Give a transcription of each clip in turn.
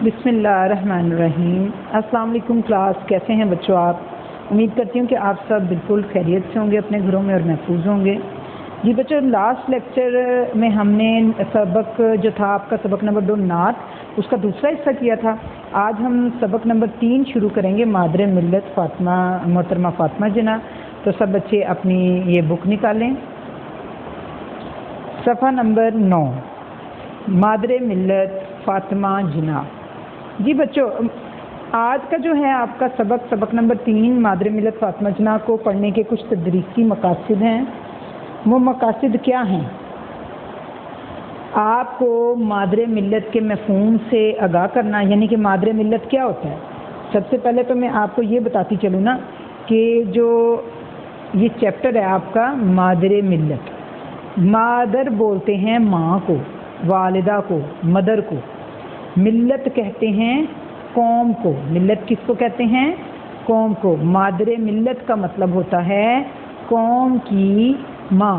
بسم اللہ الرحمن الرحیم۔ السلام علیکم کلاس، کیسے ہیں بچوں آپ؟ امید کرتی ہوں کہ آپ سب بالکل خیریت سے ہوں گے، اپنے گھروں میں اور محفوظ ہوں گے۔ جی بچوں، لاسٹ لیکچر میں ہم نے سبق جو تھا آپ کا سبق نمبر 2 نعت، اس کا دوسرا حصہ کیا تھا۔ آج ہم سبق نمبر 3 شروع کریں گے، مادر ملت فاطمہ محترمہ فاطمہ جناح۔ تو سب بچے اپنی یہ بک نکالیں، صفحہ نمبر 9، مادر ملت فاطمہ جناح۔ جی بچوں، آج کا جو ہے آپ کا سبق نمبر 3 مادر ملت فاطمہ جناح کو پڑھنے کے کچھ تدریسی مقاصد ہیں۔ وہ مقاصد کیا ہیں؟ آپ کو مادر ملت کے مفہوم سے آگاہ کرنا، یعنی کہ مادر ملت کیا ہوتا ہے۔ سب سے پہلے تو میں آپ کو یہ بتاتی چلوں نا کہ جو یہ چیپٹر ہے آپ کا مادر ملت، مادر بولتے ہیں ماں کو، والدہ کو، مدر کو۔ ملت کہتے ہیں قوم کو۔ ملت کس کو کہتے ہیں؟ قوم کو۔ مادر ملت کا مطلب ہوتا ہے قوم کی ماں۔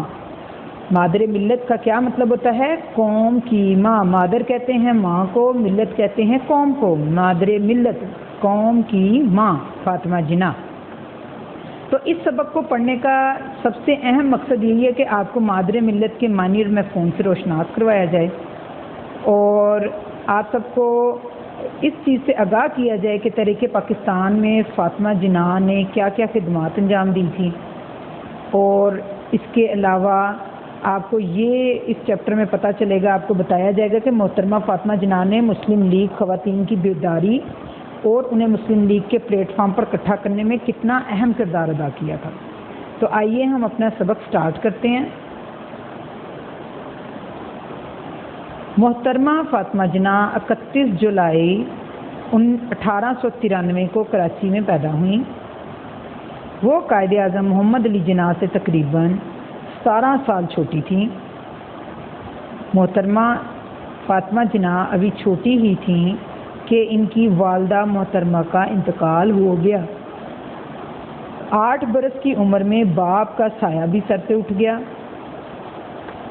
مادر ملت کا کیا مطلب ہوتا ہے؟ قوم کی ماں۔ مادر کہتے ہیں ماں کو، ملت کہتے ہیں قوم کو۔ مادر ملت قوم کی ماں فاطمہ جناح۔ تو اس سبق کو پڑھنے کا سب سے اہم مقصد یہی ہے کہ آپ کو مادر ملت کے معنی اور مفہوم سے روشناس کروایا جائے، اور آپ سب کو اس چیز سے آگاہ کیا جائے کہ تحریک پاکستان میں فاطمہ جناح نے کیا کیا خدمات انجام دی تھیں۔ اور اس کے علاوہ آپ کو یہ اس چیپٹر میں پتہ چلے گا، آپ کو بتایا جائے گا کہ محترمہ فاطمہ جناح نے مسلم لیگ خواتین کی بیداری اور انہیں مسلم لیگ کے پلیٹ فارم پر اکٹھا کرنے میں کتنا اہم کردار ادا کیا تھا۔ تو آئیے ہم اپنا سبق سٹارٹ کرتے ہیں۔ محترمہ فاطمہ جناح 31 جولائی 1893 کو کراچی میں پیدا ہوئیں۔ وہ قائد اعظم محمد علی جناح سے تقریباً 17 سال چھوٹی تھیں۔ محترمہ فاطمہ جناح ابھی چھوٹی ہی تھیں کہ ان کی والدہ محترمہ کا انتقال ہو گیا۔ 8 برس کی عمر میں باپ کا سایہ بھی سر سے اٹھ گیا۔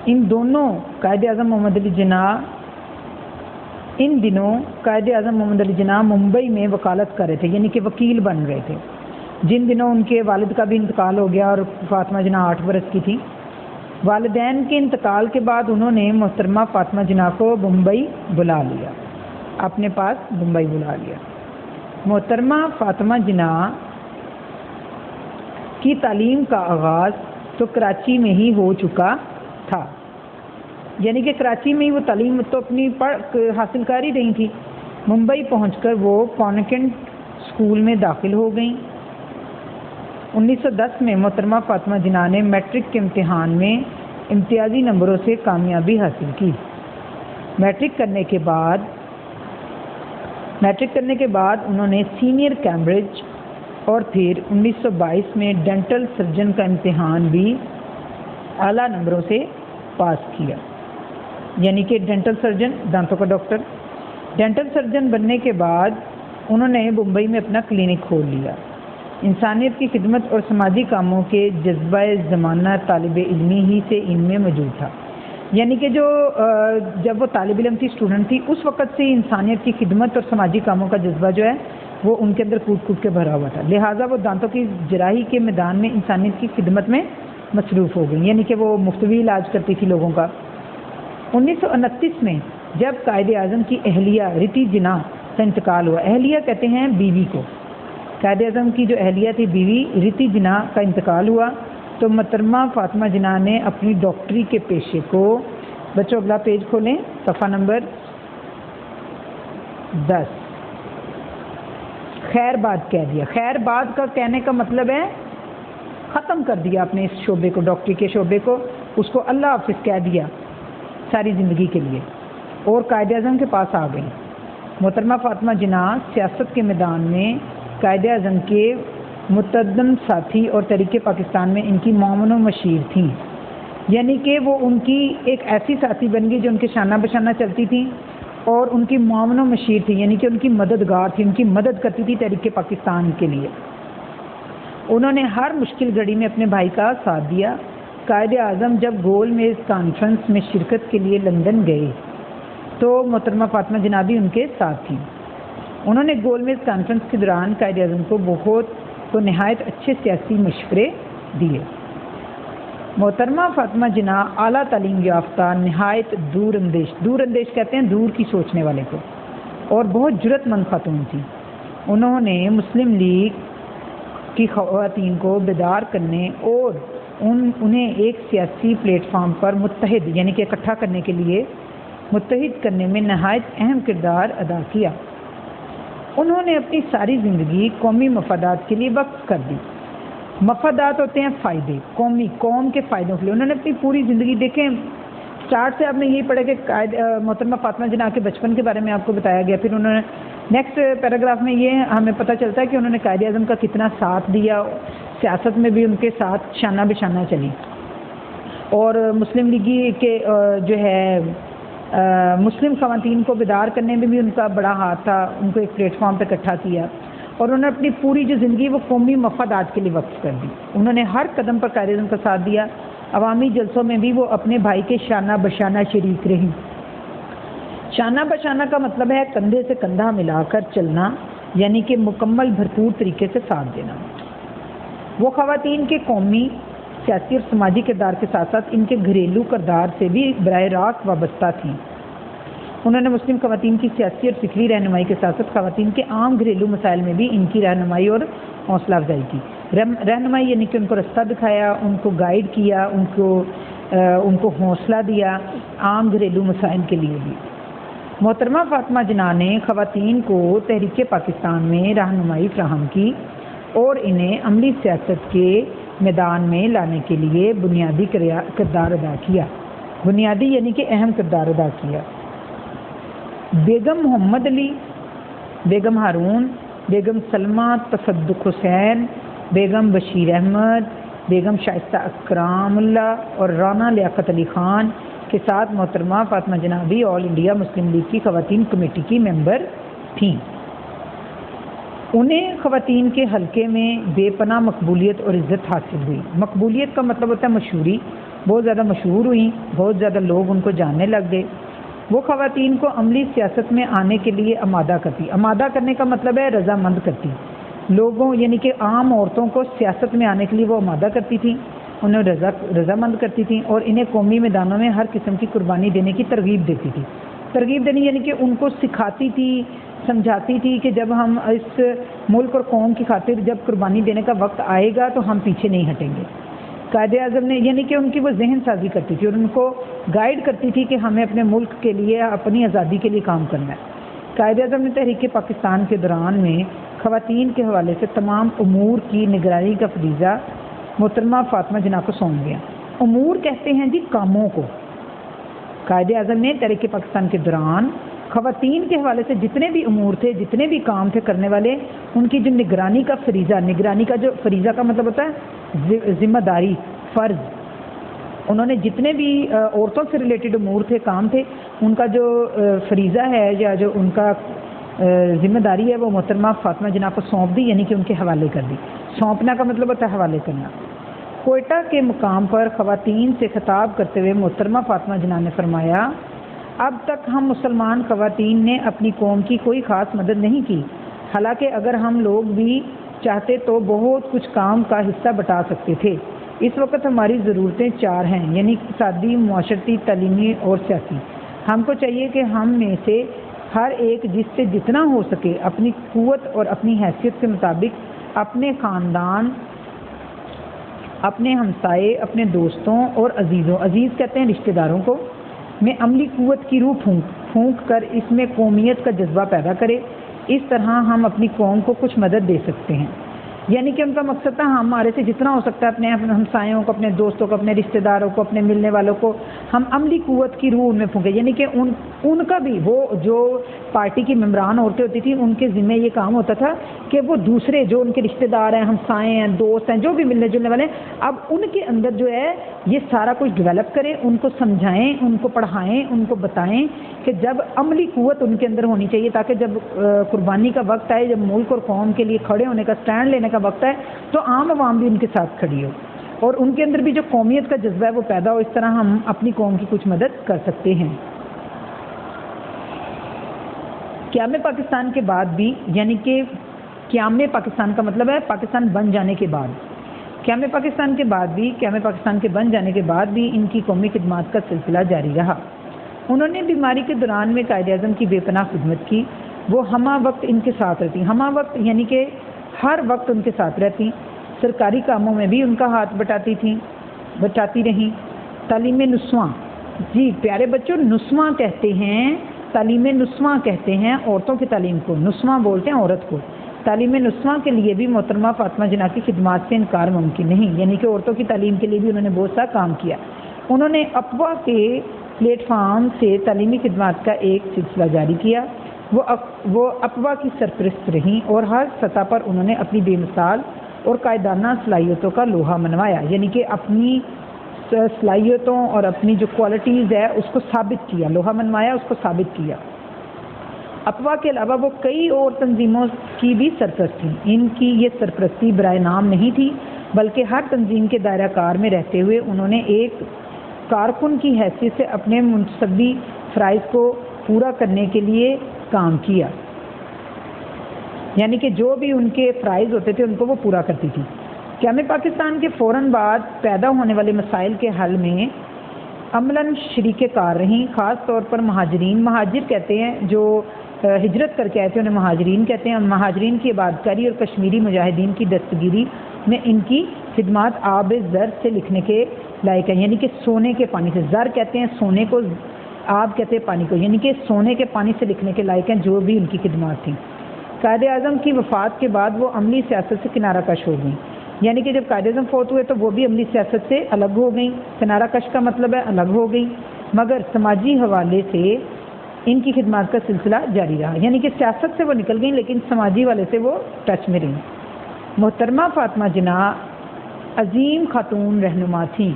ان دنوں قائد اعظم محمد علی جناح ممبئی میں وکالت کر رہے تھے، یعنی کہ وکیل بن رہے تھے۔ جن دنوں ان کے والد کا بھی انتقال ہو گیا اور فاطمہ جناح 8 برس کی تھی۔ والدین کے انتقال کے بعد انہوں نے محترمہ فاطمہ جناح کو بمبئی بلا لیا، اپنے پاس بمبئی بلا لیا۔ محترمہ فاطمہ جناح کی تعلیم کا آغاز تو کراچی میں ہی ہو چکا تھا، یعنی کہ کراچی میں ہی وہ تعلیم تو اپنی حاصل کر ہی رہی تھی۔ ممبئی پہنچ کر وہ کانوینٹ اسکول میں داخل ہو گئیں۔ 1910 میں محترمہ فاطمہ جناح نے میٹرک کے امتحان میں امتیازی نمبروں سے کامیابی حاصل کی۔ میٹرک کرنے کے بعد انہوں نے سینئر کیمبرج اور پھر 1922 میں ڈینٹل سرجن کا امتحان بھی اعلیٰ نمبروں سے پاس کیا، یعنی کہ ڈینٹل سرجن، دانتوں کا ڈاکٹر۔ ڈینٹل سرجن بننے کے بعد انہوں نے ممبئی میں اپنا کلینک کھول لیا۔ انسانیت کی خدمت اور سماجی کاموں کے جذبہ زمانہ طالب علمی ہی سے ان میں موجود تھا، یعنی کہ جب وہ طالب علم تھی، اسٹوڈنٹ تھی، اس وقت سے انسانیت کی خدمت اور سماجی کاموں کا جذبہ جو ہے وہ ان کے اندر کود کود کے بھرا ہوا تھا۔ لہٰذا وہ دانتوں کی جراحی کے میدان میں انسانیت کی خدمت میں مصروف ہو گئی، یعنی کہ وہ مفت علاج کرتی تھی لوگوں کا۔ 1929 میں جب قائد اعظم کی اہلیہ رتی جناح کا انتقال ہوا، اہلیہ کہتے ہیں بیوی کو، قائد اعظم کی جو اہلیہ تھی بیوی رتی جناح کا انتقال ہوا، تو محترمہ فاطمہ جناح نے اپنی ڈاکٹری کے پیشے کو، بچوں اگلا پیج کھولیں، صفحہ نمبر 10، خیر باد کہہ دیا۔ خیر باد کا کہنے کا مطلب ہے ختم کر دیا اپنے اس شعبے کو، ڈاکٹری کے شعبے کو، اس کو اللہ حافظ کہہ دیا ساری زندگی کے لیے، اور قائد اعظم کے پاس آ گئی۔ محترمہ فاطمہ جناح سیاست کے میدان میں قائد اعظم کے متعدد ساتھی اور تحریک پاکستان میں ان کی معاون و مشیر تھیں، یعنی کہ وہ ان کی ایک ایسی ساتھی بن گئی جو ان کے شانہ بشانہ چلتی تھی اور ان کی معاون و مشیر تھی، یعنی کہ ان کی مددگار تھی، ان کی مدد کرتی تھی تحریک پاکستان کے لیے۔ انہوں نے ہر مشکل گھڑی میں اپنے بھائی کا ساتھ دیا۔ قائد اعظم جب گول میز کانفرنس میں شرکت کے لیے لندن گئے تو محترمہ فاطمہ جناح بھی ان کے ساتھ تھیں۔ انہوں نے گول میز کانفرنس کے دوران قائد اعظم کو نہایت اچھے سیاسی مشورے دیے۔ محترمہ فاطمہ جناح اعلیٰ تعلیم یافتہ، نہایت دور اندیش کہتے ہیں دور کی سوچنے والے کو، اور بہت جرأت مند خاتون تھی۔ انہوں نے مسلم لیگ کی خواتین کو بیدار کرنے اور انہیں ایک سیاسی پلیٹ فارم پر متحد یعنی کہ اکٹھا کرنے کے لیے متحد کرنے میں نہایت اہم کردار ادا کیا۔ انہوں نے اپنی ساری زندگی قومی مفادات کے لیے وقف کر دی۔ مفادات ہوتے ہیں فائدے، قوم کے فائدوں کے لیے۔ انہوں نے اپنی پوری زندگی، دیکھیں اسٹارٹ سے آپ نے یہی پڑھا کہ محترمہ فاطمہ جناح کے بچپن کے بارے میں آپ کو بتایا گیا، پھر انہوں نے نیکسٹ پیراگراف میں یہ ہمیں پتہ چلتا ہے کہ انہوں نے قائد اعظم کا کتنا ساتھ دیا، سیاست میں بھی ان کے ساتھ شانہ بشانہ چلی، اور مسلم لیگی کے جو ہے مسلم خواتین کو بیدار کرنے میں بھی ان کا بڑا ہاتھ تھا، ان کو ایک پلیٹ فارم پہ اکٹھا کیا، اور انہوں نے اپنی پوری جو زندگی وہ قومی مفادات کے لیے وقف کر دی۔ انہوں نے ہر قدم پر قائد اعظم کا ساتھ دیا۔ عوامی جلسوں میں بھی وہ اپنے بھائی کے شانہ بشانہ شریک رہی۔ شانہ بشانہ کا مطلب ہے کندھے سے کندھا ملا کر چلنا، یعنی کہ مکمل بھرپور طریقے سے ساتھ دینا۔ وہ خواتین کے قومی، سیاسی اور سماجی کردار کے ساتھ ساتھ ان کے گھریلو کردار سے بھی براہ راست وابستہ تھیں۔ انہوں نے مسلم خواتین کی سیاسی اور فکری رہنمائی کے ساتھ ساتھ خواتین کے عام گھریلو مسائل میں بھی ان کی رہنمائی اور حوصلہ افزائی کی۔ رہنمائی یعنی کہ ان کو رستہ دکھایا، ان کو گائیڈ کیا، ان کو حوصلہ دیا عام گھریلو مسائل کے لیے بھی۔ محترمہ فاطمہ جناح نے خواتین کو تحریک پاکستان میں رہنمائی فراہم کی اور انہیں عملی سیاست کے میدان میں لانے کے لیے بنیادی کردار ادا کیا۔ بنیادی یعنی کہ اہم کردار ادا کیا۔ بیگم محمد علی، بیگم ہارون، بیگم سلمہ تصدق حسین، بیگم بشیر احمد، بیگم شائستہ اکرام اللہ اور رانا لیاقت علی خان کے ساتھ محترمہ فاطمہ جناح بھی آل انڈیا مسلم لیگ کی خواتین کمیٹی کی ممبر تھیں۔ انہیں خواتین کے حلقے میں بے پناہ مقبولیت اور عزت حاصل ہوئی۔ مقبولیت کا مطلب ہوتا ہے مشہوری، بہت زیادہ مشہور ہوئیں، بہت زیادہ لوگ ان کو جاننے لگ گئے۔ وہ خواتین کو عملی سیاست میں آنے کے لیے آمادہ کرتی۔ آمادہ کرنے کا مطلب ہے رضامند کرتی، لوگوں یعنی کہ عام عورتوں کو سیاست میں آنے کے لیے وہ آمادہ کرتی تھیں، انہیں رضامند کرتی تھیں، اور انہیں قومی میدانوں میں ہر قسم کی قربانی دینے کی ترغیب دیتی تھی۔ ترغیب دینی یعنی کہ ان کو سکھاتی تھی، سمجھاتی تھی کہ جب ہم اس ملک اور قوم کی خاطر جب قربانی دینے کا وقت آئے گا تو ہم پیچھے نہیں ہٹیں گے۔ قائد اعظم نے یعنی کہ ان کی وہ ذہن سازی کرتی تھی اور ان کو گائیڈ کرتی تھی کہ ہمیں اپنے ملک کے لیے، اپنی آزادی کے لیے کام کرنا ہے۔ قائد اعظم نے تحریک پاکستان کے دوران میں خواتین کے حوالے سے تمام امور کی نگرانی کا فریضہ محترمہ فاطمہ جناح کو سونپ دیا۔ امور کہتے ہیں جی کاموں کو۔ قائد اعظم نے تحریک پاکستان کے دوران خواتین کے حوالے سے جتنے بھی امور تھے، جتنے بھی کام تھے کرنے والے، ان کی جو نگرانی کا جو فریضہ کا مطلب ہوتا ہے ذمہ داری، فرض، انہوں نے جتنے بھی عورتوں سے ریلیٹڈ امور تھے، کام تھے، ان کا جو فریضہ ہے یا جو ان کا ذمہ داری ہے وہ محترمہ فاطمہ جناح کو سونپ دی، یعنی کہ ان کے حوالے کر دی۔ سونپنا کا مطلب ہوتا ہے حوالے کرنا۔ کوئٹہ کے مقام پر خواتین سے خطاب کرتے ہوئے محترمہ فاطمہ جناح نے فرمایا، اب تک ہم مسلمان خواتین نے اپنی قوم کی کوئی خاص مدد نہیں کی، حالانکہ اگر ہم لوگ بھی چاہتے تو بہت کچھ کام کا حصہ بٹا سکتے تھے۔ اس وقت ہماری ضرورتیں 4 ہیں، یعنی اقتصادی، معاشرتی، تعلیمی اور سیاسی۔ ہم کو چاہیے کہ ہم میں سے ہر ایک جس سے جتنا ہو سکے اپنی قوت اور اپنی حیثیت کے مطابق اپنے خاندان، اپنے ہمسائے، اپنے دوستوں اور عزیز کہتے ہیں رشتہ داروں کو، میں عملی قوت کی روح پھونک کر اس میں قومیت کا جذبہ پیدا کرے۔ اس طرح ہم اپنی قوم کو کچھ مدد دے سکتے ہیں۔ یعنی کہ ان کا مقصد تھا ہمارے سے جتنا ہو سکتا ہے اپنے ہمسایوں کو، اپنے دوستوں کو، اپنے رشتہ داروں کو، اپنے ملنے والوں کو ہم عملی قوت کی روح ان میں پھونکے، یعنی کہ ان کا بھی، وہ جو پارٹی کی ممبران عورتیں ہوتی تھیں ان کے ذمہ یہ کام ہوتا تھا کہ وہ دوسرے جو ان کے رشتہ دار ہیں، ہمسائے ہیں، دوست ہیں، جو بھی ملنے جلنے والے ہیں، اب ان کے اندر جو ہے یہ سارا کچھ ڈیولپ کریں، ان کو سمجھائیں، ان کو پڑھائیں، ان کو بتائیں کہ جب عملی قوت ان کے اندر ہونی چاہیے تاکہ جب قربانی کا وقت آئے، جب ملک اور قوم کے لیے کھڑے ہونے کا، اسٹینڈ لینے کا وقت ہے، تو عام عوام بھی ان کے ساتھ کھڑی ہو اور ان کے اندر بھی جو قومیت کا جذبہ ہے وہ پیدا ہو۔ اس طرح ہم اپنی قوم کی کچھ مدد کر سکتے ہیں۔ قیام پاکستان کے بعد بھی، یعنی کہ قیام پاکستان کا مطلب ہے پاکستان بن جانے کے بعد، قیام پاکستان کے بعد بھی، قیام پاکستان کے بن جانے کے بعد بھی ان کی قومی خدمات کا سلسلہ جاری رہا۔ انہوں نے بیماری کے دوران میں قائد اعظم کی بے پناہ خدمت کی، وہ ہمہ وقت ان کے ساتھ رہتی، ہمہ وقت یعنی کہ ہر وقت ان کے ساتھ رہتی، سرکاری کاموں میں بھی ان کا ہاتھ بٹاتی رہیں۔ تعلیم نسواں، جی پیارے بچوں، نسواں کہتے ہیں، تعلیم نسواں کہتے ہیں عورتوں کی تعلیم کو، نسواں بولتے ہیں عورت کو۔ تعلیم نسواں کے لیے بھی محترمہ فاطمہ جناح کی خدمات سے انکار ممکن نہیں، یعنی کہ عورتوں کی تعلیم کے لیے بھی انہوں نے بہت سا کام کیا۔ انہوں نے اپوا کے پلیٹ فارم سے تعلیمی خدمات کا ایک سلسلہ جاری کیا، وہ اپوا کی سرپرست رہیں اور ہر سطح پر انہوں نے اپنی بے مثال اور قائدانہ صلاحیتوں کا لوہا منوایا، یعنی کہ اپنی صلاحیتوں اور اپنی جو کوالٹیز ہے اس کو ثابت کیا، لوہا منوایا، اس کو ثابت کیا۔ اپوا کے علاوہ وہ کئی اور تنظیموں کی بھی سرپرست تھیں۔ ان کی یہ سرپرستی برائے نام نہیں تھی، بلکہ ہر تنظیم کے دائرہ کار میں رہتے ہوئے انہوں نے ایک کارکن کی حیثیت سے اپنے منصبی فرائض کو پورا کرنے کے لیے کام کیا، یعنی کہ جو بھی ان کے فرائض ہوتے تھے ان کو وہ پورا کرتی تھی۔ قیام پاکستان کے فوراً بعد پیدا ہونے والے مسائل کے حل میں عملاً شریک کار رہیں، خاص طور پر مہاجرین، مہاجر کہتے ہیں جو ہجرت کر کے آئے تھے انہیں مہاجرین کہتے ہیں، مہاجرین کی عبادتکاری اور کشمیری مجاہدین کی دستگیری میں ان کی خدمات آب زر سے لکھنے کے لائق ہیں، یعنی کہ سونے کے پانی سے، زر کہتے ہیں سونے کو، آب کہتے ہیں پانی کو، یعنی کہ سونے کے پانی سے لکھنے کے لائق ہیں جو بھی ان کی خدمات تھیں۔ قائد اعظم کی وفات کے بعد وہ عملی سیاست سے کنارہ کش ہو گئیں، یعنی کہ جب قائد اعظم فوت ہوئے تو وہ بھی عملی سیاست سے الگ ہو گئیں، کنارہ کش کا مطلب ہے الگ ہو گئیں، مگر سماجی حوالے سے ان کی خدمات کا سلسلہ جاری رہا، یعنی کہ سیاست سے وہ نکل گئیں لیکن سماجی والے سے وہ ٹچ میں رہیں۔ محترمہ فاطمہ جناح عظیم خاتون رہنما تھیں۔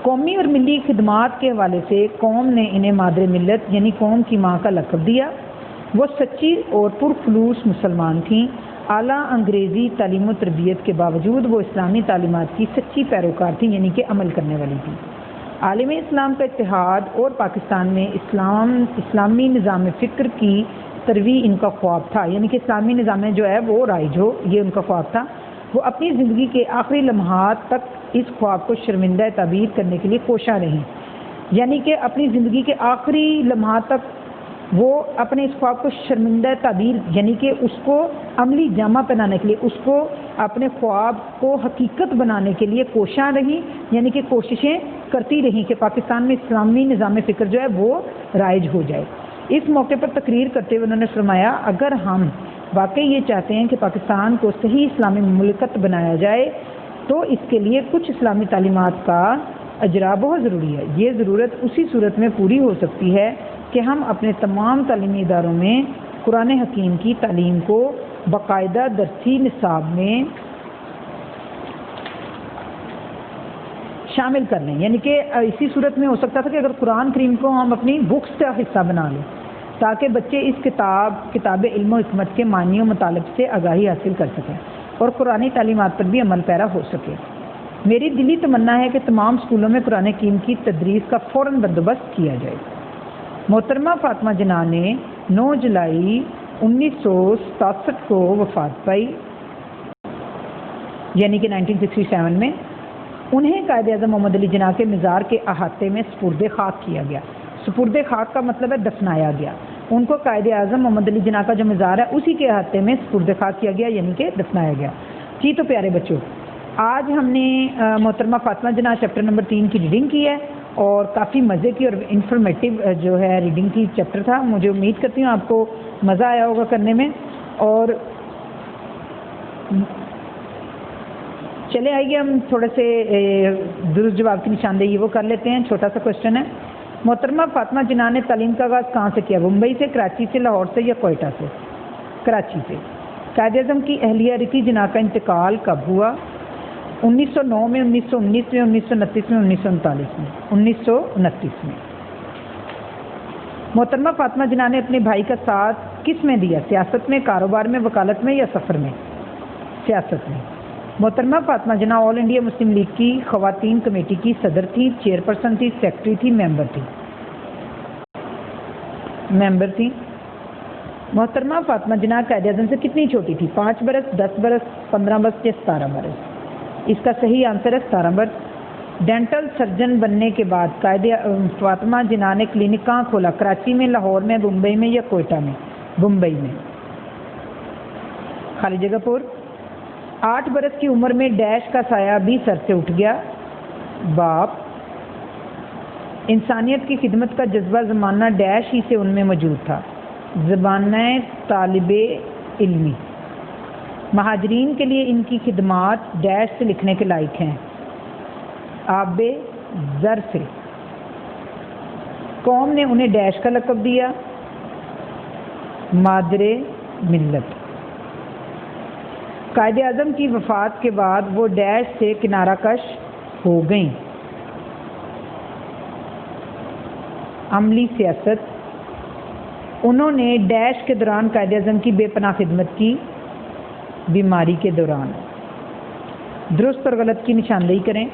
قومی اور ملی خدمات کے حوالے سے قوم نے انہیں مادر ملت یعنی قوم کی ماں کا لقب دیا۔ وہ سچی اور پرخلوص مسلمان تھیں۔ اعلیٰ انگریزی تعلیم و تربیت کے باوجود وہ اسلامی تعلیمات کی سچی پیروکار تھیں، یعنی کہ عمل کرنے والی تھیں۔ عالم اسلام کا اتحاد اور پاکستان میں اسلامی نظام فکر کی ترویج ان کا خواب تھا، یعنی کہ اسلامی نظام جو ہے وہ رائج ہو، یہ ان کا خواب تھا۔ وہ اپنی زندگی کے آخری لمحات تک اس خواب کو شرمندہ تعبیر کرنے کے لیے کوشاں رہیں، یعنی کہ اپنی زندگی کے آخری لمحات تک وہ اپنے اس خواب کو شرمندہ تعبیر یعنی کہ اس کو عملی جامہ پہنانے کے لیے، اس کو اپنے خواب کو حقیقت بنانے کے لیے کوشاں رہیں، یعنی کہ کوششیں کرتی رہیں کہ پاکستان میں اسلامی نظام فکر جو ہے وہ رائج ہو جائے۔ اس موقع پر تقریر کرتے ہوئے انہوں نے فرمایا، اگر ہم واقعی یہ چاہتے ہیں کہ پاکستان کو صحیح اسلامی مملکت بنایا جائے تو اس کے لیے کچھ اسلامی تعلیمات کا اجرا بہت ضروری ہے۔ یہ ضرورت اسی صورت میں پوری ہو سکتی ہے کہ ہم اپنے تمام تعلیمی اداروں میں قرآن حکیم کی تعلیم کو باقاعدہ درسی نصاب میں شامل کر لیں، یعنی کہ اسی صورت میں ہو سکتا تھا کہ اگر قرآن کریم کو ہم اپنی بکس کا حصہ بنا لیں تاکہ بچے اس کتاب علم و حکمت کے معنی و مطالب سے آگاہی حاصل کر سکیں اور قرآنی تعلیمات پر بھی عمل پیرا ہو سکے۔ میری دلی تمنا ہے کہ تمام اسکولوں میں قرآن حکیم کی تدریس کا فوراً بندوبست کیا جائے۔ محترمہ فاطمہ جناح نے 9 جولائی 1967 کو وفات پائی، یعنی کہ 1967 میں۔ انہیں قائد اعظم محمد علی جناح کے مزار کے احاطے میں سپرد خاک کیا گیا۔ سپرد خاک کا مطلب ہے دفنایا گیا۔ ان کو قائد اعظم محمد علی جناح کا جو مزار ہے اسی کے احاطے میں سپرد خاک کیا گیا، یعنی کہ دفنایا گیا۔ جی تو پیارے بچوں، آج ہم نے محترمہ فاطمہ جناح چیپٹر نمبر 3 کی ریڈنگ کی ہے اور کافی مزے کی اور انفارمیٹیو جو ہے ریڈنگ کی چیپٹر تھا۔ مجھے امید کرتی ہوں آپ کو مزہ آیا ہوگا کرنے میں۔ اور چلے آئیے ہم تھوڑے سے درست جواب کی نشاندہی وہ کر لیتے ہیں۔ چھوٹا سا کوشچن ہے، محترمہ فاطمہ جناح نے تعلیم کا آغاز کہاں سے کیا؟ ممبئی سے، کراچی سے، لاہور سے یا کوئٹہ سے؟ کراچی سے۔ قائد اعظم کی اہلیہ رتی جناح کا انتقال کب ہوا؟ 1909 میں، 1919 میں، 1929 میں، 1939 میں؟ 1929 میں۔ محترمہ فاطمہ جناح نے اپنے بھائی کا ساتھ کس میں دیا؟ سیاست میں، کاروبار میں، وکالت میں یا سفر میں؟ سیاست میں۔ محترمہ فاطمہ جناح آل انڈیا مسلم لیگ کی خواتین کمیٹی کی صدر تھی، چیئرپرسن تھی، سیکرٹری تھی، ممبر تھی؟ ممبر تھیں. محترمہ فاطمہ جناح قائد اعظم سے کتنی چھوٹی تھی؟ 5 برس، 10 برس، 15 برس یا 17 برس؟ اس کا صحیح آنسر ہے 17 برس. ڈینٹل سرجن بننے کے بعد فاطمہ جناح نے کلینک کہاں کھولا؟ کراچی میں، لاہور میں، ممبئی میں یا کوئٹہ میں؟ ممبئی میں. خالی جگہ پور. 8 برس کی عمر میں ڈیش کا سایہ بھی سر سے اٹھ گیا. باپ. انسانیت کی خدمت کا جذبہ زمانہ ڈیش ہی سے ان میں موجود تھا. زبانہ طالب علمی. مہاجرین کے لیے ان کی خدمات ڈیش سے لکھنے کے لائق ہیں. آب زر سے. قوم نے انہیں ڈیش کا لقب دیا. مادر ملت. قائد اعظم کی وفات کے بعد وہ ڈیش سے کنارہ کش ہو گئیں. عملی سیاست. انہوں نے ڈیش کے دوران قائد اعظم کی بے پناہ خدمت کی. بیماری کے دوران. درست اور غلط کی نشاندہی کریں.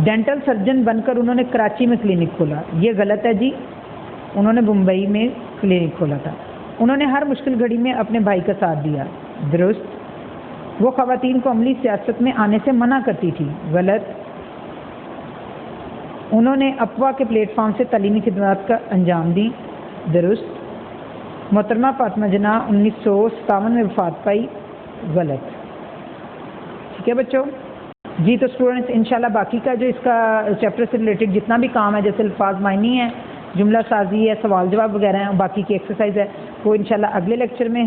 ڈینٹل سرجن بن کر انہوں نے کراچی میں کلینک کھولا. یہ غلط ہے جی. انہوں نے ممبئی میں کلینک کھولا تھا. انہوں نے ہر مشکل گھڑی میں اپنے بھائی کا ساتھ دیا. درست. وہ خواتین کو عملی سیاست میں آنے سے منع کرتی تھی. غلط. انہوں نے اپوا کے پلیٹ فارم سے تعلیمی خدمات کا انجام دی. درست. محترمہ فاطمہ جناح 1957 میں وفات پائی. غلط. ٹھیک ہے بچوں. جی تو اسٹوڈنٹس انشاءاللہ باقی کا جو اس کا چیپٹر سے ریلیٹڈ جتنا بھی کام ہے، جیسے الفاظ معنی ہے، جملہ سازی ہے، سوال جواب وغیرہ ہیں، باقی کی ایکسرسائز ہے، وہ انشاءاللہ اگلے لیکچر میں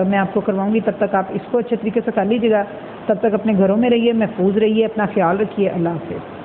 میں آپ کو کرواؤں گی. تب تک آپ اس کو اچھے طریقے سے کر لیجیے گا. تب تک اپنے گھروں میں رہیے، محفوظ رہیے، اپنا خیال رکھیے. اللہ حافظ.